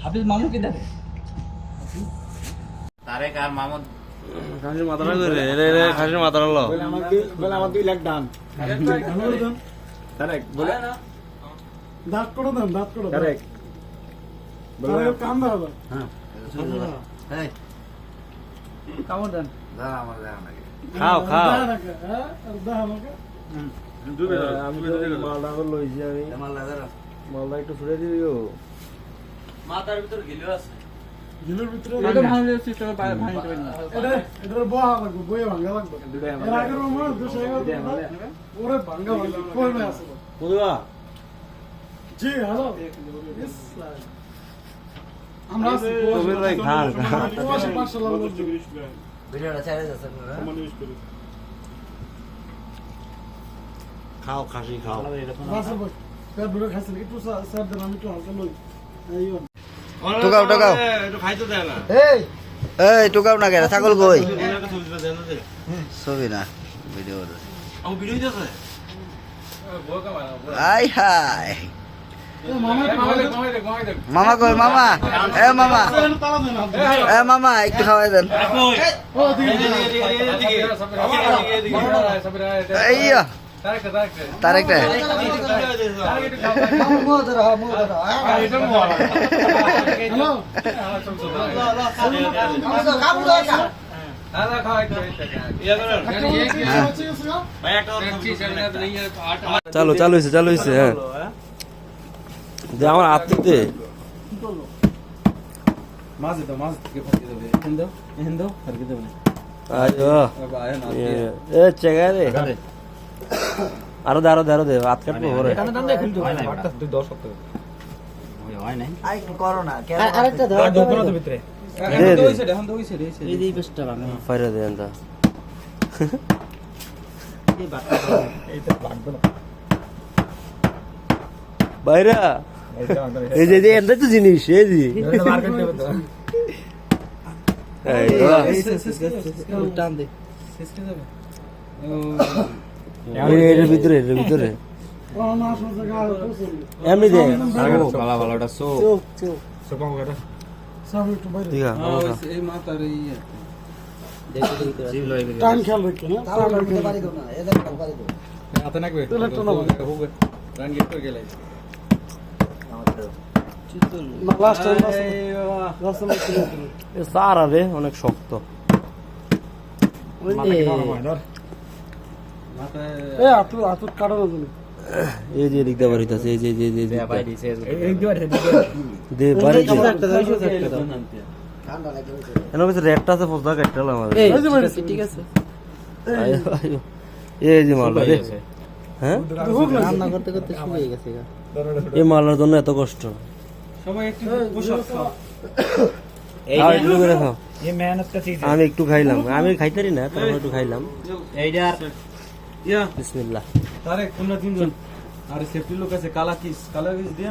হাফিজ মামু কি দেখে তারেক আর মামুদ খাসির মাথাটা করে খাসির মাথাটা লো বলে আমার 2 লাখ দান তারেক বলে দাঁত করে দেন দাঁত করে দেন তারেক বলে কাম দাও এই কামড় দেন দা আমার দা নাকি খাও খাও আমি মালদা লইছি আমি আমার লাগার মালদা একটু ছুড়ে দিও মাথার ভিতর গিলো আছে জিলের ভিতরে এটা ভাঙলে সিস্টেম ভাঙতে পারেন না এটা বহা লাগবে বইয়ে ভাঙা লাগবে এর আগের আমার 200 ওরে ভাঙা লাগবে কই মে আছে বুঝবা জি হ্যালো আমরা কবির ভাই খান মাশাআল্লাহ ভিডিওটা ছেড়ে যাচ্ছে না খাও খাসি খাও রাসেল ভাই কার বুড়ো খাইছেন একটু স্যার দেন আমি একটু হালকা লই এইও টুকাও টুকাও একটু খাইতে দেয় না এই এই টুকাও না কেন ছাগল কই ছবি না ভিডিও আমি ভিডিও দিতেছে আই হাই মামা মামা কই মামা এ মামা তালা দেন এ মামা একটু খাওয়াই দেন ও দিকে এইয়া তারেকটা হ্যালো চালু চালু হয়েছে হ্যাঁ যে আমার আত্মীয়তে মাছ দাও মাছ থেকে ফাটিয়ে দেবে এহেন দাও ফাটিয়ে দেবে আয়ো এ চেগা রে আরো দে হাত কাটবো পরে এখানে দাম দেখুন তো তুই 10 সপ্তাহ হয় নাই আই করো না আরেকটা ধর আর দোকান আছে ভিতরে দে দে এখন তো হইছে এই যে পেস্টটা ভাঙা ফাইরা দে আনতা এইটা লাগবে না বাইরা এইটা এই যে এন্ডা তো জিনিস এই যে মার্কেট দেবে তো এই তো টান দে শেষ করে দেবে এর ভিতরে ও না শুনছে গা পছন্দ এমনি দে ভালো ভালোটা সো চোখ চোখ সোপা করে সব একটু বাইরে ঠিক আছে এই মাথার এই টাইম খেয়াল রাখবেন হ্যাঁ তালা করতে পারি তো না এদের পারি তো হাতে নাকবে তেল একটা নাও। হোক রান গেট করে গেলাই না লাস্ট টাইম রাসেল এ সারা রে অনেক শক্ত এ আতু কাটানো জন্য এই যে লিখতে পারিতাছে এই যে এই দুয়ার দে বাড়ি দে ঠান্ডা লাগে এর ভিতরে রেটটা আছে ফসদা কাটলা আমাদের এই ঠিক আছে আয়ো আয়ো এই যে মালটা রে হ্যাঁ রান্না করতে করতে শুকিয়ে গেছে গা এই মালার জন্য এত কষ্ট সবাই একটু পোশাক খাও আর একটু করে খাও ये मेहनत का चीज আমি একটু খাইলাম আমি খাইতারি না তারপর একটু খাইলাম এইটা বিসমিল্লাহ तारे कुन्ना दिन और सेफ्टी लोग कैसे काला किस দিয়ে